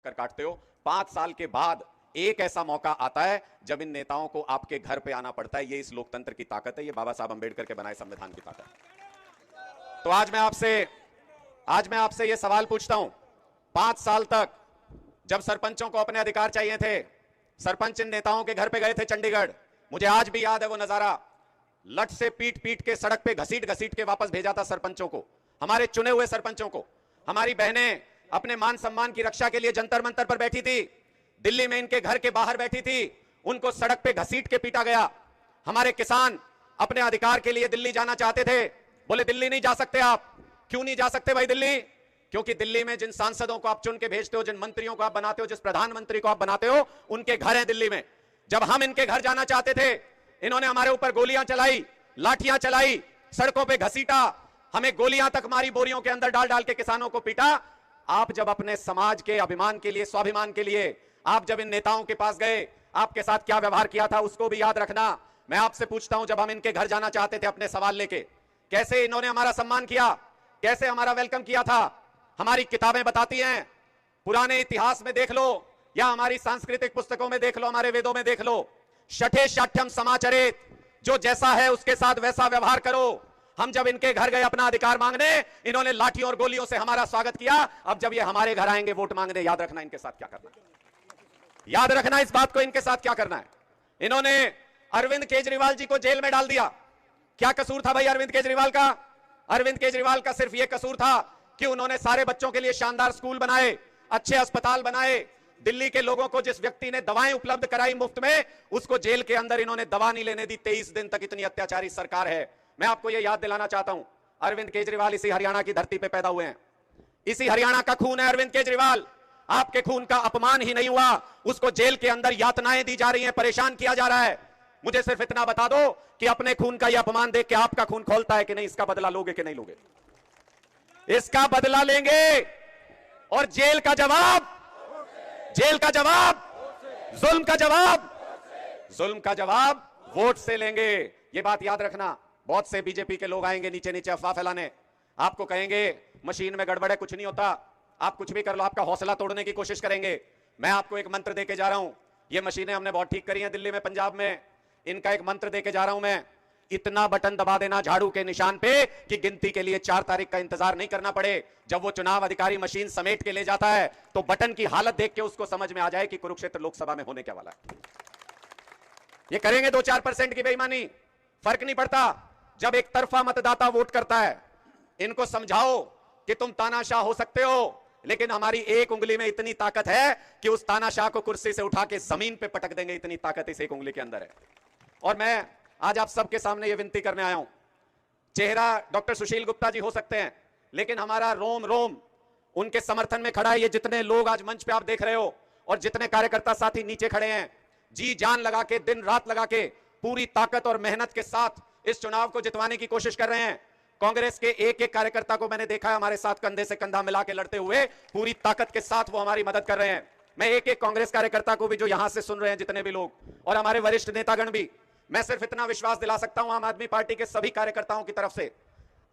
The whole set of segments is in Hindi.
कर काटते हो। 5 साल के बाद एक ऐसा मौका आता है जब इन नेताओं को आपके घर पे आना पड़ता है। ये इस लोकतंत्र की ताकत है, ये बाबा साहब अंबेडकर के बनाए संविधान की ताकत है। तो आज मैं आपसे ये सवाल पूछता हूं, 5 साल तक जब सरपंचों को अपने अधिकार चाहिए थे, सरपंच इन नेताओं के घर पे गए थे चंडीगढ़। मुझे आज भी याद है वो नजारा, लट से पीट पीट के सड़क पे घसीट घसीट के वापस भेजा था सरपंचों को, हमारे चुने हुए सरपंचों को। हमारी बहनें अपने मान सम्मान की रक्षा के लिए जंतर मंतर पर बैठी थी, दिल्ली में इनके घर के बाहर बैठी थी, उनको सड़क पे घसीट के पीटा गया। हमारे किसान अपने अधिकार के लिए दिल्ली जाना चाहते थे, बोले दिल्ली नहीं जा सकते आप। क्यों नहीं जा सकते भाई दिल्ली? क्योंकि दिल्ली में जिन सांसदों को आप चुन के भेजते हो, जिन मंत्रियों को आप बनाते हो, जिस प्रधानमंत्री को आप बनाते हो, उनके घर हैं दिल्ली में। जब हम इनके घर जाना चाहते थे, इन्होंने हमारे ऊपर गोलियां चलाई, लाठियां चलाई, सड़कों पे घसीटा, हमें गोलियां तक मारी, बोरियों के अंदर डाल डाल के किसानों को पीटा। आप जब अपने समाज के अभिमान के लिए, स्वाभिमान के लिए आप जब इन नेताओं के पास गए, आपके साथ क्या व्यवहार किया था उसको भी याद रखना। मैं आपसे पूछता हूं, जब हम इनके घर जाना चाहते थे अपने सवाल लेके, कैसे इन्होंने हमारा सम्मान किया, कैसे हमारा वेलकम किया था? हमारी किताबें बताती हैं, पुराने इतिहास में देख लो या हमारी सांस्कृतिक पुस्तकों में देख लो, हमारे वेदों में देख लो, शठे शाठ्यम समाचरित, जो जैसा है उसके साथ वैसा व्यवहार करो। हम जब इनके घर गए अपना अधिकार मांगने, इन्होंने लाठियों और गोलियों से हमारा स्वागत किया। अब जब ये हमारे घर आएंगे वोट मांगने, याद रखना इनके साथ क्या करना है, याद रखना इस बात को, इनके साथ क्या करना है। इन्होंने अरविंद केजरीवाल जी को जेल में डाल दिया। क्या कसूर था भाई अरविंद केजरीवाल का? अरविंद केजरीवाल का सिर्फ यह कसूर था कि उन्होंने सारे बच्चों के लिए शानदार स्कूल बनाए, अच्छे अस्पताल बनाए। दिल्ली के लोगों को जिस व्यक्ति ने दवाएं उपलब्ध कराई मुफ्त में, उसको जेल के अंदर इन्होंने दवा नहीं लेने दी 23 दिन तक। इतनी अत्याचारी सरकार है। मैं आपको यह याद दिलाना चाहता हूं, अरविंद केजरीवाल इसी हरियाणा की धरती पे पैदा हुए हैं, इसी हरियाणा का खून है अरविंद केजरीवाल। आपके खून का अपमान ही नहीं हुआ, उसको जेल के अंदर यातनाएं दी जा रही हैं, परेशान किया जा रहा है। मुझे सिर्फ इतना बता दो कि अपने खून का यह अपमान देख के आपका खून खौलता है कि नहीं? इसका बदला लोगे कि नहीं लोगे? इसका बदला लेंगे। और जेल का जवाब, जुल्म का जवाब वोट से लेंगे। यह बात याद रखना। बहुत से बीजेपी के लोग आएंगे नीचे नीचे अफवाह फैलाने, आपको कहेंगे मशीन में गड़बड़ है, कुछ नहीं होता, आप कुछ भी कर लो, आपका हौसला तोड़ने की कोशिश करेंगे। मैं आपको एक मंत्र देके जा रहा हूं, ये मशीनें हमने बहुत ठीक करी हैं दिल्ली में, पंजाब में। इनका एक मंत्र देके जा रहा हूं मैं, इतना बटन दबा देना झाड़ू के निशान पे कि गिनती के लिए 4 तारीख का इंतजार नहीं करना पड़े। जब वो चुनाव अधिकारी मशीन समेट के ले जाता है तो बटन की हालत देख के उसको समझ में आ जाए कि कुरुक्षेत्र लोकसभा में होने क्या वाला है। ये करेंगे 2-4% की बेईमानी, फर्क नहीं पड़ता। जब एक तरफा मतदाता वोट करता है, इनको समझाओ कि तुम तानाशाह हो सकते हो, लेकिन हमारी एक उंगली में इतनी ताकत है कि उस तानाशाह को कुर्सी से उठा के जमीन पे पटक देंगे, इतनी ताकत इस एक उंगली के अंदर है। और मैं आज आप सबके सामने ये विनती करने आया हूं, चेहरा डॉक्टर सुशील गुप्ता जी हो सकते हैं, लेकिन हमारा रोम रोम उनके समर्थन में खड़ा है। ये जितने लोग आज मंच पे आप देख रहे हो और जितने कार्यकर्ता साथी नीचे खड़े हैं, जी जान लगा के, दिन रात लगा के, पूरी ताकत और मेहनत के साथ इस चुनाव को जितवाने की कोशिश कर रहे हैं। कांग्रेस के एक एक कार्यकर्ता को मैंने देखा है हमारे साथ कंधे से कंधा मिला के लड़ते हुए, पूरी ताकत के साथ वो हमारी मदद कर रहे हैं। मैं एक एक कांग्रेस कार्यकर्ता को भी, जो यहां से सुन रहे हैं जितने भी लोग, और हमारे वरिष्ठ नेतागण भी, मैं सिर्फ इतना विश्वास दिला सकता हूं आम आदमी पार्टी के सभी कार्यकर्ताओं की तरफ से,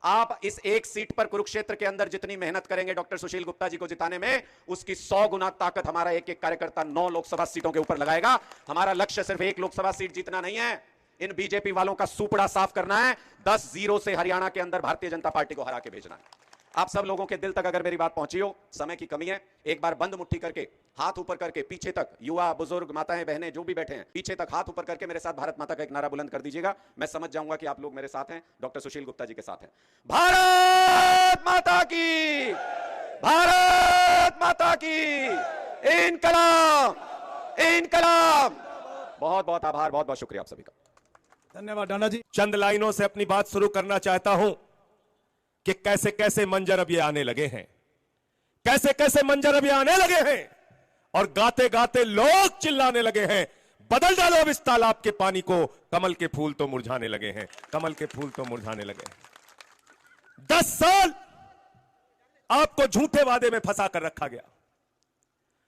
आप इस एक सीट पर कुरुक्षेत्र के अंदर जितनी मेहनत करेंगे डॉक्टर सुशील गुप्ता जी को जिताने में, उसकी 100 गुना ताकत हमारा एक एक कार्यकर्ता 9 लोकसभा सीटों के ऊपर लगाएगा। हमारा लक्ष्य सिर्फ 1 लोकसभा सीट जीतना नहीं है, इन बीजेपी वालों का सुपड़ा साफ करना है। 10-0 से हरियाणा के अंदर भारतीय जनता पार्टी को हरा के भेजना है। आप सब लोगों के दिल तक अगर मेरी बात पहुंची हो, समय की कमी है, एक बार बंद मुट्ठी करके, हाथ ऊपर करके, पीछे तक, युवा बुजुर्ग माताएं बहनें जो भी बैठे हैं, पीछे तक हाथ ऊपर करके मेरे साथ भारत माता का एक नारा बुलंद कर दीजिएगा। मैं समझ जाऊंगा कि आप लोग मेरे साथ हैं, डॉक्टर सुशील गुप्ता जी के साथ हैं। भारत माता की, भारत माता की, इनकलाब, इनकलाब। बहुत बहुत आभार, बहुत बहुत शुक्रिया आप सभी का। धन्यवाद डाना जी। चंद लाइनों से अपनी बात शुरू करना चाहता हूं कि कैसे कैसे मंजर अब ये आने लगे हैं, कैसे कैसे मंजर अब ये आने लगे हैं, और गाते गाते लोग चिल्लाने लगे हैं, बदल डालो अब इस तालाब के पानी को, कमल के फूल तो मुरझाने लगे हैं, कमल के फूल तो मुरझाने लगे हैं। 10 साल आपको झूठे वादे में फंसा कर रखा गया,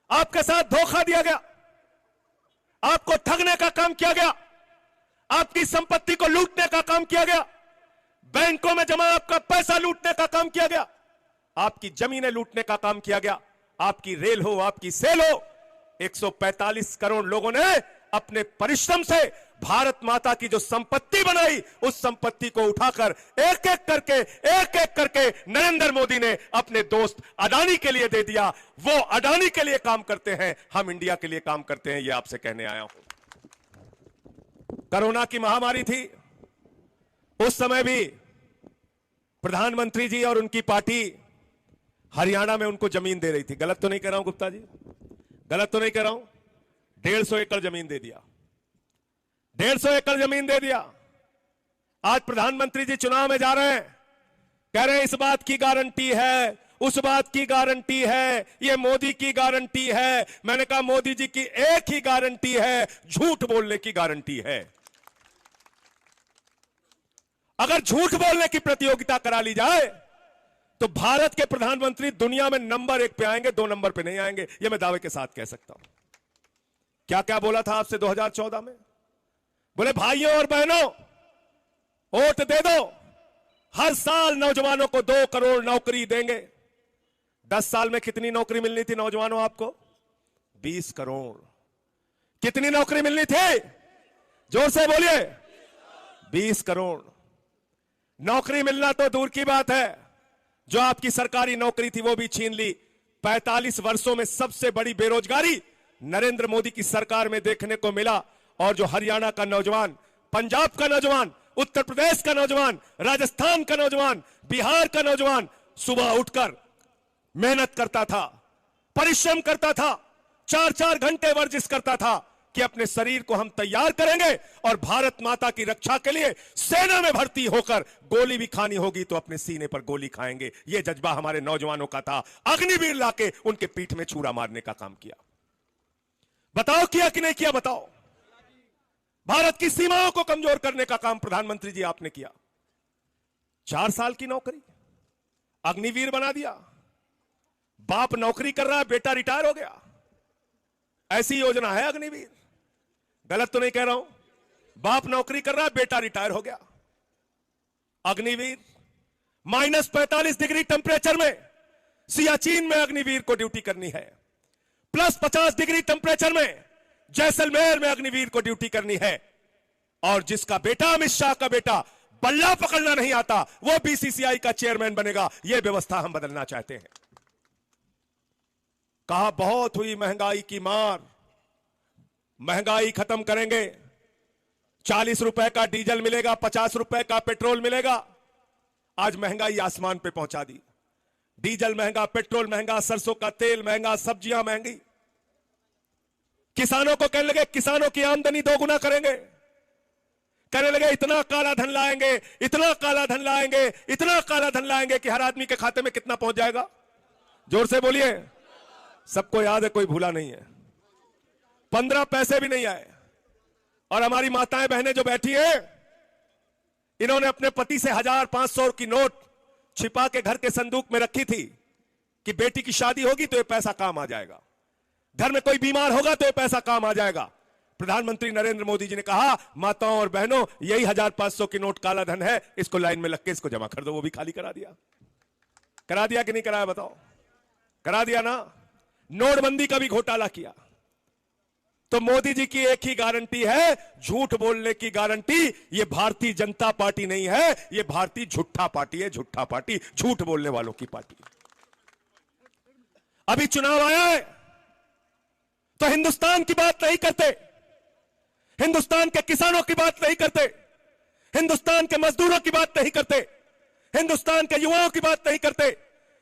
आपके साथ धोखा दिया गया, आपको ठगने का काम किया गया, आपकी संपत्ति को लूटने का काम किया गया, बैंकों में जमा आपका पैसा लूटने का काम किया गया, आपकी जमीनें लूटने का काम किया गया, आपकी रेल हो, आपकी सेल हो, 145 करोड़ लोगों ने अपने परिश्रम से भारत माता की जो संपत्ति बनाई, उस संपत्ति को उठाकर एक एक करके नरेंद्र मोदी ने अपने दोस्त अडानी के लिए दे दिया। वो अडानी के लिए काम करते हैं, हम इंडिया के लिए काम करते हैं, ये आपसे कहने आया हूं। कोरोना की महामारी थी, उस समय भी प्रधानमंत्री जी और उनकी पार्टी हरियाणा में उनको जमीन दे रही थी। गलत तो नहीं कह रहा हूं गुप्ता जी, गलत तो नहीं कह रहा हूं। 150 एकड़ जमीन दे दिया, 150 एकड़ जमीन दे दिया। आज प्रधानमंत्री जी चुनाव में जा रहे हैं, कह रहे हैं इस बात की गारंटी है, उस बात की गारंटी है, ये मोदी की गारंटी है। मैंने कहा मोदी जी की एक ही गारंटी है, झूठ बोलने की गारंटी है। अगर झूठ बोलने की प्रतियोगिता करा ली जाए तो भारत के प्रधानमंत्री दुनिया में नंबर 1 पे आएंगे, 2 नंबर पे नहीं आएंगे, यह मैं दावे के साथ कह सकता हूं। क्या क्या बोला था आपसे 2014 में? बोले भाइयों और बहनों वोट दे दो, हर साल नौजवानों को 2 करोड़ नौकरी देंगे। 10 साल में कितनी नौकरी मिलनी थी नौजवानों आपको? 20 करोड़। कितनी नौकरी मिलनी थी? जोर से बोलिए। 20 करोड़। नौकरी मिलना तो दूर की बात है, जो आपकी सरकारी नौकरी थी वो भी छीन ली। 45 वर्षों में सबसे बड़ी बेरोजगारी नरेंद्र मोदी की सरकार में देखने को मिला। और जो हरियाणा का नौजवान, पंजाब का नौजवान, उत्तर प्रदेश का नौजवान, राजस्थान का नौजवान, बिहार का नौजवान सुबह उठकर मेहनत करता था, परिश्रम करता था, 4-4 घंटे वर्जिश करता था कि अपने शरीर को हम तैयार करेंगे और भारत माता की रक्षा के लिए सेना में भर्ती होकर गोली भी खानी होगी तो अपने सीने पर गोली खाएंगे। यह जज्बा हमारे नौजवानों का था। अग्निवीर लाके उनके पीठ में छुरा मारने का काम किया। बताओ किया कि नहीं किया? बताओ। भारत की सीमाओं को कमजोर करने का काम प्रधानमंत्री जी आपने किया। 4 साल की नौकरी, अग्निवीर बना दिया। बाप नौकरी कर रहा है, बेटा रिटायर हो गया। ऐसी योजना है अग्निवीर। गलत तो नहीं कह रहा हूं। बाप नौकरी कर रहा है, बेटा रिटायर हो गया। अग्निवीर -45 डिग्री टेम्परेचर में सियाचिन में अग्निवीर को ड्यूटी करनी है। +50 डिग्री टेम्परेचर में जैसलमेर में अग्निवीर को ड्यूटी करनी है। और जिसका बेटा, अमित शाह का बेटा, बल्ला पकड़ना नहीं आता, वो बीसीसीआई का चेयरमैन बनेगा। यह व्यवस्था हम बदलना चाहते हैं। कहा बहुत हुई महंगाई की मार, महंगाई खत्म करेंगे। 40 रुपए का डीजल मिलेगा, 50 रुपए का पेट्रोल मिलेगा। आज महंगाई आसमान पे पहुंचा दी। डीजल महंगा, पेट्रोल महंगा, सरसों का तेल महंगा, सब्जियां महंगी। किसानों को कहने लगे किसानों की आमदनी 2 गुना करेंगे। कहने लगे इतना काला धन लाएंगे, इतना काला धन लाएंगे, इतना काला धन लाएंगे कि हर आदमी के खाते में कितना पहुंच जाएगा? जोर से बोलिए। सबको याद है, कोई भूला नहीं है। 15 पैसे भी नहीं आए। और हमारी माताएं बहनें जो बैठी हैं, इन्होंने अपने पति से 1000-500 की नोट छिपा के घर के संदूक में रखी थी कि बेटी की शादी होगी तो ये पैसा काम आ जाएगा, घर में कोई बीमार होगा तो ये पैसा काम आ जाएगा। प्रधानमंत्री नरेंद्र मोदी जी ने कहा माताओं और बहनों, यही 1000-500 की नोट काला धन है, इसको लाइन में लग के इसको जमा कर दो। वो भी खाली करा दिया। करा दिया कि नहीं कराया? बताओ। करा दिया ना। नोटबंदी का भी घोटाला किया। तो मोदी जी की एक ही गारंटी है, झूठ बोलने की गारंटी। ये भारतीय जनता पार्टी नहीं है, ये भारतीय झूठा पार्टी है। झूठा पार्टी, झूठ बोलने वालों की पार्टी। अभी चुनाव आया है तो हिंदुस्तान की बात नहीं करते, हिंदुस्तान के किसानों की बात नहीं करते, हिंदुस्तान के मजदूरों की बात नहीं करते, हिंदुस्तान के युवाओं की बात नहीं करते,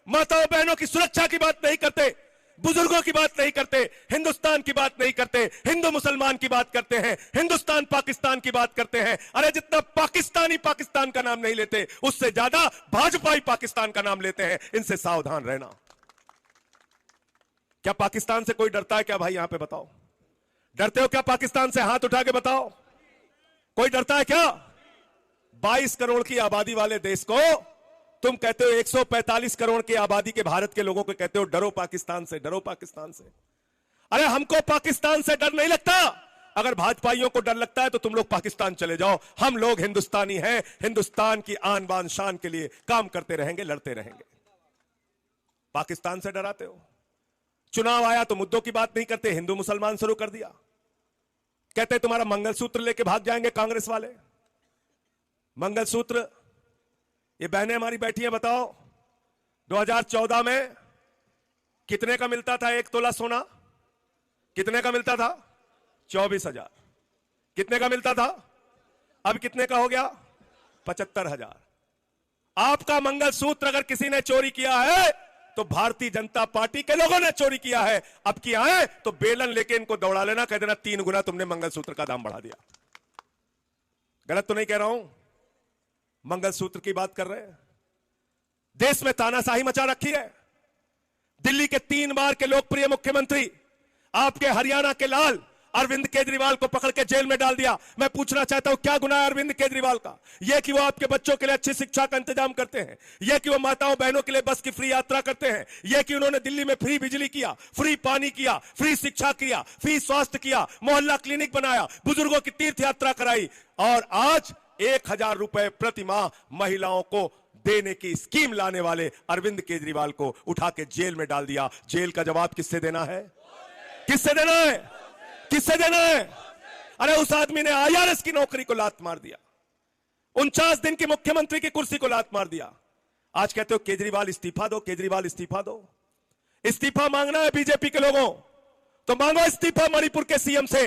माताओं बहनों की सुरक्षा की बात नहीं करते, बुजुर्गों की बात नहीं करते, हिंदुस्तान की बात नहीं करते, हिंदू मुसलमान की बात करते हैं, हिंदुस्तान पाकिस्तान की बात करते हैं। अरे जितना पाकिस्तानी पाकिस्तान का नाम नहीं लेते, उससे ज्यादा भाजपाई पाकिस्तान का नाम लेते हैं। इनसे सावधान रहना। क्या पाकिस्तान से कोई डरता है क्या भाई? यहां पे बताओ, डरते हो क्या पाकिस्तान से? हाथ उठा के बताओ, कोई डरता है क्या? 22 करोड़ की आबादी वाले देश को तुम कहते हो 145 करोड़ की आबादी के भारत के लोगों को कहते हो डरो पाकिस्तान से, डरो पाकिस्तान से। अरे हमको पाकिस्तान से डर नहीं लगता। अगर भाजपाइयों को डर लगता है तो तुम लोग पाकिस्तान चले जाओ। हम लोग हिंदुस्तानी हैं, हिंदुस्तान की आन बान शान के लिए काम करते रहेंगे, लड़ते रहेंगे। पाकिस्तान से डराते हो? चुनाव आया तो मुद्दों की बात नहीं करते, हिंदू मुसलमान शुरू कर दिया। कहते तुम्हारा मंगलसूत्र लेके भाग जाएंगे कांग्रेस वाले। मंगलसूत्र, ये बहनें हमारी बैठी हैं, बताओ 2014 में कितने का मिलता था 1 तोला सोना? कितने का मिलता था? 24,000। कितने का मिलता था? अब कितने का हो गया? 75,000। आपका मंगलसूत्र अगर किसी ने चोरी किया है तो भारतीय जनता पार्टी के लोगों ने चोरी किया है। अब किया है तो बेलन लेके इनको दौड़ा लेना, कह देना 3 गुना तुमने मंगलसूत्र का दाम बढ़ा दिया। गलत तो नहीं कह रहा हूं? मंगलसूत्र की बात कर रहे हैं। देश में तानाशाही मचा रखी है। दिल्ली के 3 बार के लोकप्रिय मुख्यमंत्री आपके हरियाणा के लाल अरविंद केजरीवाल को पकड़ के जेल में डाल दिया। मैं पूछना चाहता हूं क्या गुनाह है अरविंद केजरीवाल का? यह कि वो आपके बच्चों के लिए अच्छी शिक्षा का इंतजाम करते हैं, यह कि वो माताओं बहनों के लिए बस की फ्री यात्रा करते हैं, यह कि उन्होंने दिल्ली में फ्री बिजली किया, फ्री पानी किया, फ्री शिक्षा किया, फ्री स्वास्थ्य किया, मोहल्ला क्लिनिक बनाया, बुजुर्गों की तीर्थ यात्रा कराई, और आज 1,000 रुपए प्रति माह महिलाओं को देने की स्कीम लाने वाले अरविंद केजरीवाल को उठा के जेल में डाल दिया। जेल का जवाब किससे देना है? किससे देना है? किससे देना है? अरे उस आदमी ने IRS की नौकरी को लात मार दिया, 49 दिन की मुख्यमंत्री की कुर्सी को लात मार दिया। आज कहते हो केजरीवाल इस्तीफा दो, केजरीवाल इस्तीफा दो। इस्तीफा मांगना है बीजेपी के लोगों तो मांगो इस्तीफा मणिपुर के सीएम से,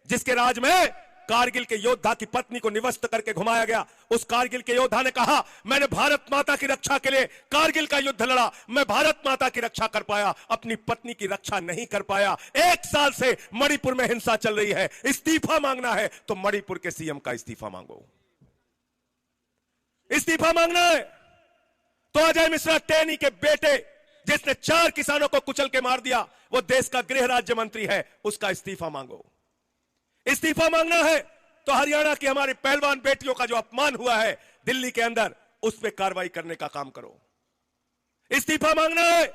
जिसके राज में कारगिल के योद्धा की पत्नी को निवस्त करके घुमाया गया। उस कारगिल के योद्धा ने कहा मैंने भारत माता की रक्षा के लिए कारगिल का युद्ध लड़ा, मैं भारत माता की रक्षा कर पाया, अपनी पत्नी की रक्षा नहीं कर पाया। 1 साल से मणिपुर में हिंसा चल रही है। इस्तीफा मांगना है तो मणिपुर के सीएम का इस्तीफा मांगो। इस्तीफा मांगना है तो अजय मिश्रा टेनी के बेटे, जिसने 4 किसानों को कुचल के मार दिया, वो देश का गृह राज्य मंत्री है, उसका इस्तीफा मांगो। इस्तीफा मांगना है तो हरियाणा की हमारी पहलवान बेटियों का जो अपमान हुआ है दिल्ली के अंदर, उस पर कार्रवाई करने का काम करो। इस्तीफा मांगना है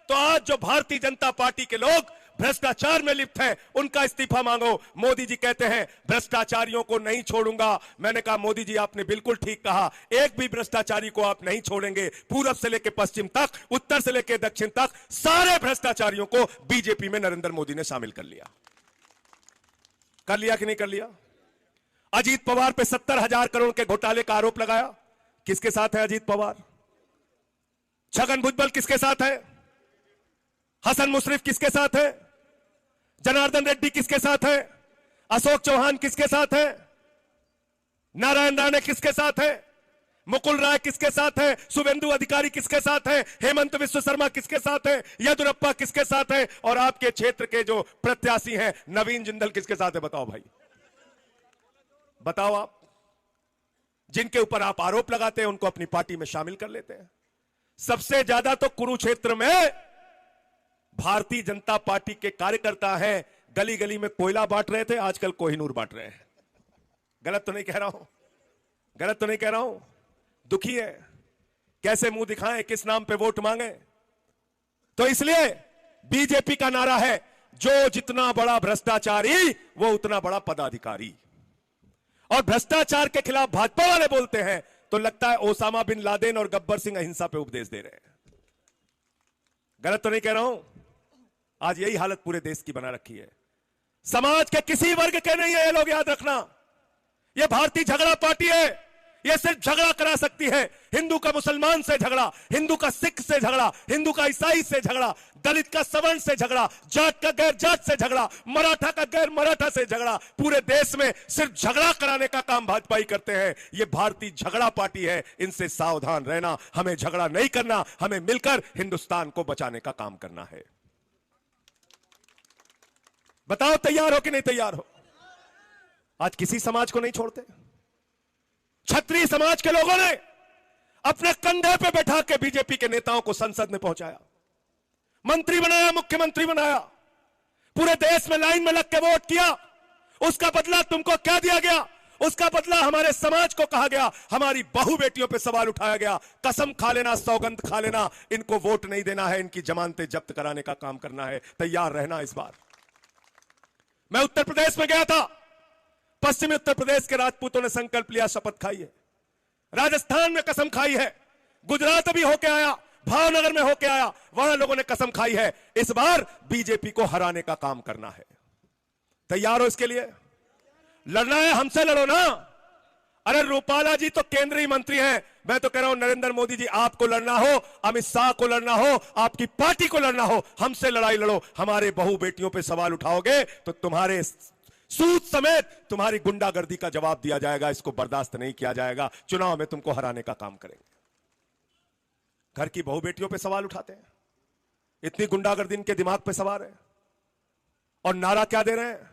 तो आज जो भारतीय जनता पार्टी के लोग भ्रष्टाचार में लिप्त हैं, उनका इस्तीफा मांगो। मोदी जी कहते हैं भ्रष्टाचारियों को नहीं छोड़ूंगा। मैंने कहा मोदी जी आपने बिल्कुल ठीक कहा, एक भी भ्रष्टाचारी को आप नहीं छोड़ेंगे। पूरब से लेकर पश्चिम तक, उत्तर से लेकर दक्षिण तक, सारे भ्रष्टाचारियों को बीजेपी में नरेंद्र मोदी ने शामिल कर लिया। कर लिया कि नहीं कर लिया? अजीत पवार पे 70,000 करोड़ के घोटाले का आरोप लगाया। किसके साथ है अजीत पवार? छगन भुजबल किसके साथ है? हसन मुशर्रफ किसके साथ है? जनार्दन रेड्डी किसके साथ है? अशोक चौहान किसके साथ है? नारायण राणे किसके साथ है? मुकुल राय किसके साथ है? शुभेंदु अधिकारी किसके साथ है? हेमंत विश्व शर्मा किसके साथ है? येदुरप्पा किसके साथ है? और आपके क्षेत्र के जो प्रत्याशी हैं नवीन जिंदल किसके साथ है? बताओ भाई, बताओ आप। जिनके ऊपर आप आरोप लगाते हैं उनको अपनी पार्टी में शामिल कर लेते हैं। सबसे ज्यादा तो कुरुक्षेत्र में भारतीय जनता पार्टी के कार्यकर्ता हैं, गली गली में कोयला बांट रहे थे, आजकल कोहिनूर बांट रहे हैं। गलत तो नहीं कह रहा हूं? गलत तो नहीं कह रहा हूं? दुखी है, कैसे मुंह दिखाएं, किस नाम पे वोट मांगे? तो इसलिए बीजेपी का नारा है जो जितना बड़ा भ्रष्टाचारी वो उतना बड़ा पदाधिकारी। और भ्रष्टाचार के खिलाफ भाजपा वाले बोलते हैं तो लगता है ओसामा बिन लादेन और गब्बर सिंह अहिंसा पे उपदेश दे रहे हैं। गलत तो नहीं कह रहा हूं? आज यही हालत पूरे देश की बना रखी है। समाज के किसी वर्ग के नहीं है ये लोग, याद रखना। ये भारतीय झगड़ा पार्टी है, ये सिर्फ झगड़ा करा सकती है। हिंदू का मुसलमान से झगड़ा, हिंदू का सिख से झगड़ा, हिंदू का ईसाई से झगड़ा, दलित का सवर्ण से झगड़ा, जाट का गैर जाट से झगड़ा, मराठा का गैर मराठा से झगड़ा। पूरे देश में सिर्फ झगड़ा कराने का काम भाजपा ही करते हैं। ये भारतीय झगड़ा पार्टी है, इनसे सावधान रहना। हमें झगड़ा नहीं करना, हमें मिलकर हिंदुस्तान को बचाने का काम करना है। बताओ तैयार हो कि नहीं तैयार हो? आज किसी समाज को नहीं छोड़ते। क्षत्रिय समाज के लोगों ने अपने कंधे पे बैठा के बीजेपी के नेताओं को संसद में पहुंचाया, मंत्री बनाया, मुख्यमंत्री बनाया, पूरे देश में लाइन में लग के वोट किया। उसका बदला तुमको क्या दिया गया? उसका बदला हमारे समाज को कहा गया, हमारी बहू बेटियों पे सवाल उठाया गया। कसम खा लेना, सौगंध खा लेना, इनको वोट नहीं देना है, इनकी जमानतें जब्त कराने का काम करना है। तैयार रहना इस बार। मैं उत्तर प्रदेश में गया था, पश्चिमी उत्तर प्रदेश के राजपूतों ने संकल्प लिया, शपथ खाई है। राजस्थान में कसम खाई है, गुजरात भी होके आया, भावनगर में होके आया, वहां लोगों ने कसम खाई है इस बार बीजेपी को हराने का काम करना है। तैयार हो इसके लिए? लड़ना है हमसे लड़ो ना। अरे रूपाला जी तो केंद्रीय मंत्री हैं, मैं तो कह रहा हूं नरेंद्र मोदी जी आपको लड़ना हो, अमित शाह को लड़ना हो, आपकी पार्टी को लड़ना हो, हमसे लड़ाई लड़ो। हमारे बहू बेटियों पे सवाल उठाओगे तो तुम्हारे सूद समेत तुम्हारी गुंडागर्दी का जवाब दिया जाएगा। इसको बर्दाश्त नहीं किया जाएगा। चुनाव में तुमको हराने का काम करेंगे। घर की बहू बेटियों पे सवाल उठाते हैं, इतनी गुंडागर्दी इनके दिमाग पे सवार है, और नारा क्या दे रहे हैं?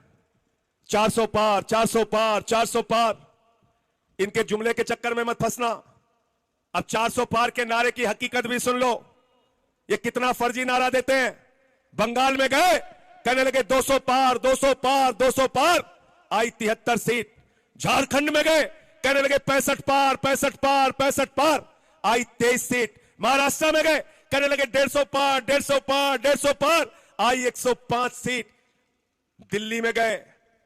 400 पार, 400 पार, 400 पार। इनके जुमले के चक्कर में मत फंसना। अब 400 पार के नारे की हकीकत भी सुन लो। ये कितना फर्जी नारा देते हैं। बंगाल में गए, कहने लगे 200 पार, 200 पार, 200 पार, आई 73 सीट। झारखंड में गए, कहने लगे 65 पार, 65 पार, 65 पार, आई 23 सीट। महाराष्ट्र में गए, कहने लगे 150 पार, 150 पार, 150 पार, आई 105 सीट। दिल्ली में गए,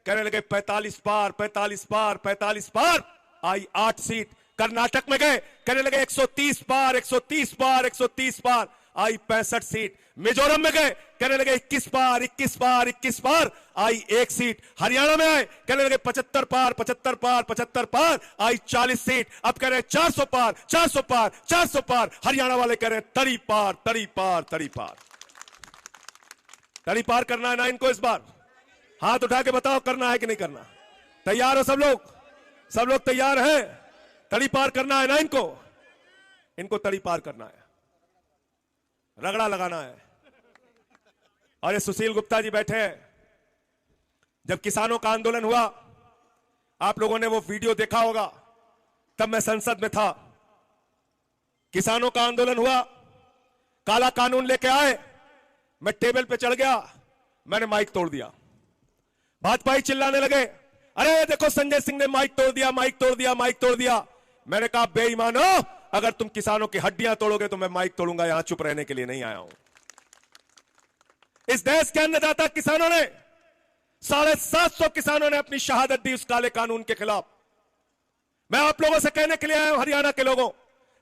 कहने लगे 45 पार, 45 पार, 45 पार, आई 8 सीट। कर्नाटक में गए, कहने लगे 130 पार, 130 पार, 130 पार, आई 65 सीट। मिजोरम में गए, कहने लगे 21 पार, 21 पार, 21 पार, आई 1 सीट। हरियाणा में आए, कहने लगे 75 पार, 75 पार, 75 पार, आई 40 सीट। अब कह रहे हैं 400 पार, 400 पार, 400 पार। हरियाणा वाले कह रहे हैं 30 पार, 30 पार, 30 पार। 30 पार करना है ना इनको इस बार? हाथ उठा के बताओ करना है कि नहीं करना? तैयार हो सब लोग? सब लोग तैयार हैं? 30 पार करना है ना इनको? इनको 30 पार करना है, रगड़ा लगाना है। और ये सुशील गुप्ता जी बैठे हैं। जब किसानों का आंदोलन हुआ, आप लोगों ने वो वीडियो देखा होगा, तब मैं संसद में था। किसानों का आंदोलन हुआ, काला कानून लेके आए, मैं टेबल पे चढ़ गया, मैंने माइक तोड़ दिया। भाजपाई चिल्लाने लगे, अरे देखो संजय सिंह ने माइक तोड़ दिया, माइक तोड़ दिया, माइक तोड़ दिया। मैंने कहा बेईमानो, अगर तुम किसानों की हड्डियां तोड़ोगे तो मैं माइक तोड़ूंगा। यहां चुप रहने के लिए नहीं आया हूं। इस देश के अन्नदाता किसानों ने 750 किसानों ने अपनी शहादत दी उस काले कानून के खिलाफ। मैं आप लोगों से कहने के लिए आया हूं, हरियाणा के लोगों,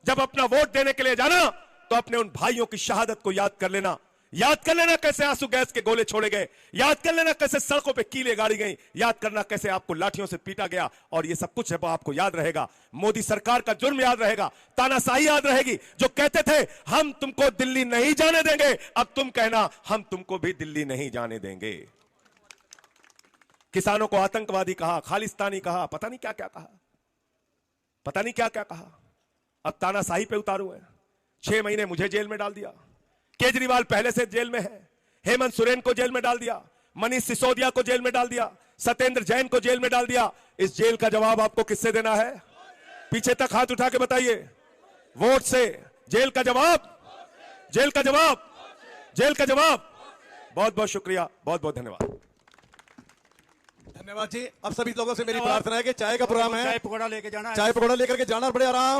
जब अपना वोट देने के लिए जाना तो अपने उन भाइयों की शहादत को याद कर लेना। याद कर लेना कैसे आंसू गैस के गोले छोड़े गए, याद कर लेना कैसे सड़कों पे कीलें गाड़ी गई, याद करना कैसे आपको लाठियों से पीटा गया। और ये सब कुछ है वो आपको याद रहेगा। मोदी सरकार का जुर्म याद रहेगा, तानाशाही याद रहेगी। जो कहते थे हम तुमको दिल्ली नहीं जाने देंगे, अब तुम कहना हम तुमको भी दिल्ली नहीं जाने देंगे। किसानों को आतंकवादी कहा, खालिस्तानी कहा, पता नहीं क्या क्या कहा, पता नहीं क्या क्या कहा। अब तानाशाही पे उतारू है। 6 महीने मुझे जेल में डाल दिया। केजरीवाल पहले से जेल में है। हेमंत सोरेन को जेल में डाल दिया, मनीष सिसोदिया को जेल में डाल दिया, सत्येंद्र जैन को जेल में डाल दिया। इस जेल का जवाब आपको किससे देना है? पीछे तक हाथ उठा के बताइए। वोट से। जेल का जवाब, जेल का जवाब, जेल का जवाब। बहुत बहुत शुक्रिया, बहुत बहुत धन्यवाद। धन्यवाद जी। अब सभी लोगों से मेरी प्रार्थना है कि चाय का प्रोग्राम है, चाय पकौड़ा लेके जाना है, चाय पकौड़ा लेकर के जाना, बड़े आराम